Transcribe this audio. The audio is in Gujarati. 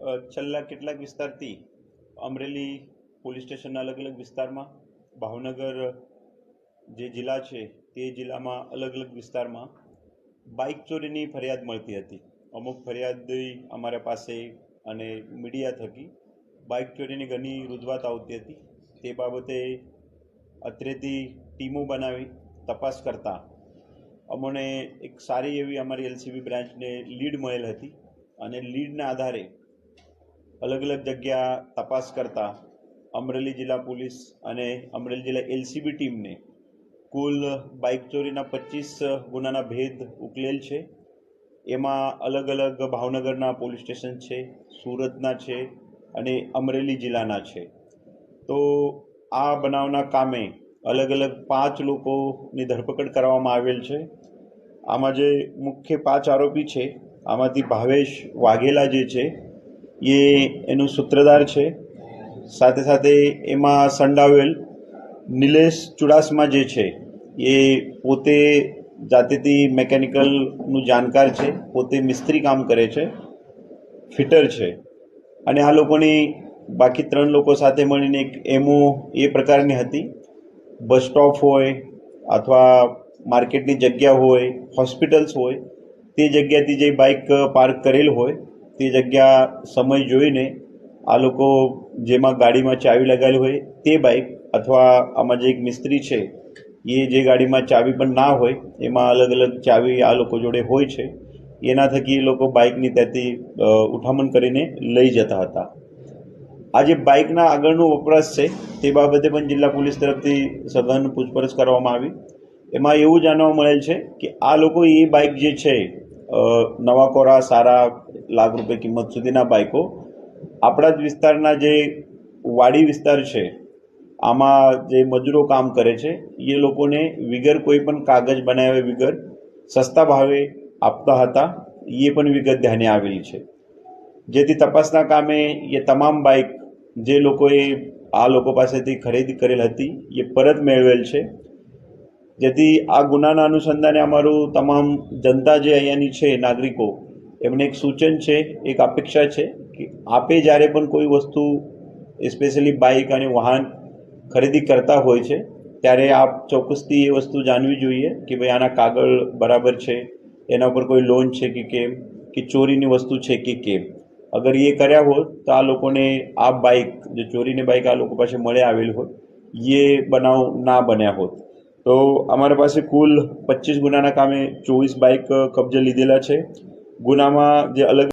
છેલ્લા કેટલાક વિસ્તારથી અમરેલી પોલીસ સ્ટેશનના અલગ અલગ વિસ્તારમાં, ભાવનગર જે જિલ્લા છે તે જિલ્લામાં અલગ અલગ વિસ્તારમાં બાઇક ચોરીની ફરિયાદ મળતી હતી. અમુક ફરિયાદી અમારા પાસે અને મીડિયા થકી બાઇક ચોરીની ઘણી રજૂઆત આવતી હતી. તે બાબતે અત્રેથી ટીમો બનાવી તપાસ કરતા અમને એક સારી એવી અમારી એલસીબી બ્રાન્ચને લીડ મળેલ હતી અને લીડના આધારે અલગ અલગ જગ્યા તપાસ કરતા અમરેલી જિલ્લા પોલીસ અને અમરેલી જિલ્લા એલસીબી ટીમને કુલ બાઇક ચોરીના 25 ગુનાના ભેદ ઉકેલેલ છે. એમાં અલગ અલગ ભાવનગરના પોલીસ સ્ટેશન છે, સુરતના છે અને અમરેલી જિલ્લાના છે. તો આ બનાવના કામે અલગ અલગ 5 લોકોની ધરપકડ કરવામાં આવેલ છે. આમાં જે મુખ્ય 5 આરોપી છે, આમાંથી ભાવેશ વાઘેલા જે છે એ એનું સૂત્રધાર છે. સાથે સાથે એમાં સંડાવેલ નિલેશ ચુડાસમા જે છે એ પોતે જાતેથી મેકેનિકલનું જાણકાર છે, પોતે મિસ્ત્રી કામ કરે છે, ફિટર છે. અને આ લોકોની બાકી 3 લોકો સાથે મળીને એક એમઓ એ પ્રકારની હતી. બસ સ્ટોપ હોય અથવા માર્કેટની જગ્યા હોય, હોસ્પિટલ્સ હોય, તે જગ્યાથી જે બાઇક પાર્ક કરેલ હોય તે જગ્યા સમય જોઈને આ લોકો જેમાં ગાડીમાં ચાવી લગાવેલી હોય તે બાઇક અથવા આમાં જે એક મિસ્ત્રી છે એ જે ગાડીમાં ચાવી પણ ના હોય એમાં અલગ અલગ ચાવી આ લોકો જોડે હોય છે, એના થકી એ લોકો બાઇકની ત્યાંથી ઉઠામણ કરીને લઈ જતા હતા. આ જે બાઇકના આગળનો વપરાશ છે તે બાબતે પણ જિલ્લા પોલીસ તરફથી સઘન પૂછપરછ કરવામાં આવી. એમાં એવું જાણવા મળેલ છે કે આ લોકો એ બાઇક જે છે નવા કોરા સારા લાખ રૂપિયા કિંમત સુધીના બાઇકો આપણા જ વિસ્તારના જે વાડી વિસ્તાર છે આમાં જે મજૂરો કામ કરે છે એ લોકોને વિગર કોઈ પણ કાગજ બનાવ્યા વિગર સસ્તા ભાવે આપતા હતા. એ પણ વિગત ધ્યાને આવેલી છે. જેથી તપાસના કામે એ તમામ બાઇક જે લોકોએ આ લોકો પાસેથી ખરીદી કરેલ હતી એ પરત મેળવેલ છે. જેથી આ ગુનાના અનુસંધાને અમારું તમામ જનતા જે અહીંયાની છે, નાગરિકો, એમને એક સૂચન છે, એક અપેક્ષા છે કે આપે જ્યારે પણ કોઈ વસ્તુ સ્પેશિયલી બાઇક અને વાહન ખરીદી કરતા હોય છે ત્યારે આપ ચોક્કસથી એ વસ્તુ જાણવી જોઈએ કે ભાઈ આના કાગળ બરાબર છે, એના ઉપર કોઈ લોન છે કે કેમ, કે ચોરીની વસ્તુ છે કે કેમ. અગર એ કર્યા હોત તો આ લોકોને આ બાઇક જે ચોરીની બાઇક આ લોકો પાસે મળી આવેલી હોત એ બનાવ ના બન્યા હોત. તો અમારા પાસે કુલ 25 ગુનાના કામે 24 બાઇક કબજે લીધેલા છે. ગુનામાં જે અલગ